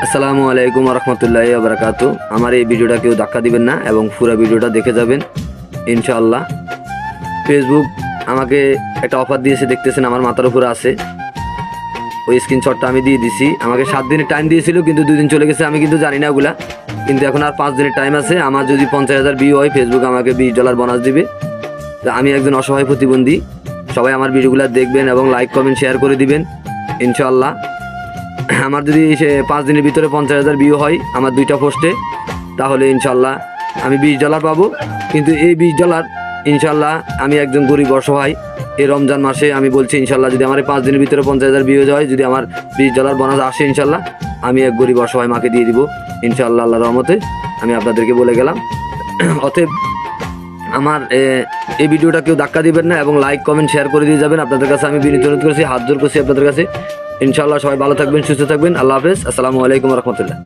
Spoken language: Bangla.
আসসালামু আলাইকুম রহমতুল্লাহি ওয়া বারাকাতু। আমার এই ভিডিওটা কেউ ধাক্কা দিবেন না এবং পুরো ভিডিওটা দেখে যাবেন ইনশাআল্লাহ। ফেসবুক আমাকে একটা অফার দিয়েছে, দেখতেছেন আমার মাথার উপরে আছে। ওই স্ক্রিনশটটা আমি দিয়ে দিছি। আমাকে 7 দিনের টাইম দিয়েছিল, কিন্তু 2 দিন চলে গেছে। আমি কিন্তু জানি না ওগুলা, কিন্তু এখন আর 5 দিনের টাইম আছে। আমার যদি 50,000 ভিউ হয়, ফেসবুক আমাকে $20 বোনাস দিবে। তো আমি একজন অসহায় প্রতিবন্ধী। সবাই আমার ভিডিওগুলো দেখবেন এবং লাইক কমেন্ট শেয়ার করে দিবেন ইনশাআল্লাহ। আমার যদি 5 দিনের ভিতরে 50,000 ভিউ হয় আমার 2টা পোস্টে, তাহলে ইনশাল্লাহ আমি $20 পাবো। কিন্তু এই $20 ইনশাল্লাহ আমি একজন গরিব অসহায়, এই রমজান মাসে আমি বলছি ইনশাল্লাহ যদি আমার 5 দিনের ভিতরে 50,000 ভিউ হয়, যদি আমার $20 বোনাস আসে ইনশাল্লাহ, আমি এক গরিব অসহায় মাকে দিয়ে দিব ইনশাল্লাহ আল্লাহর রহমতে। আমি আপনাদেরকে বলে গেলাম। অতএব আমার এই ভিডিওটা কেউ ধাক্কা দিবেন না এবং লাইক কমেন্ট শেয়ার করে দিয়ে যাবেন। আপনাদের কাছে আমি বিনীত অনুরোধ করছি, হাত জোর করছি আপনাদের কাছে। ইনশাআল্লাহ সবাই ভালো থাকবেন, সুস্থ থাকবেন। আল্লাহ হাফেজ। আসসালামু আলাইকুম রহমতুল্লাহ।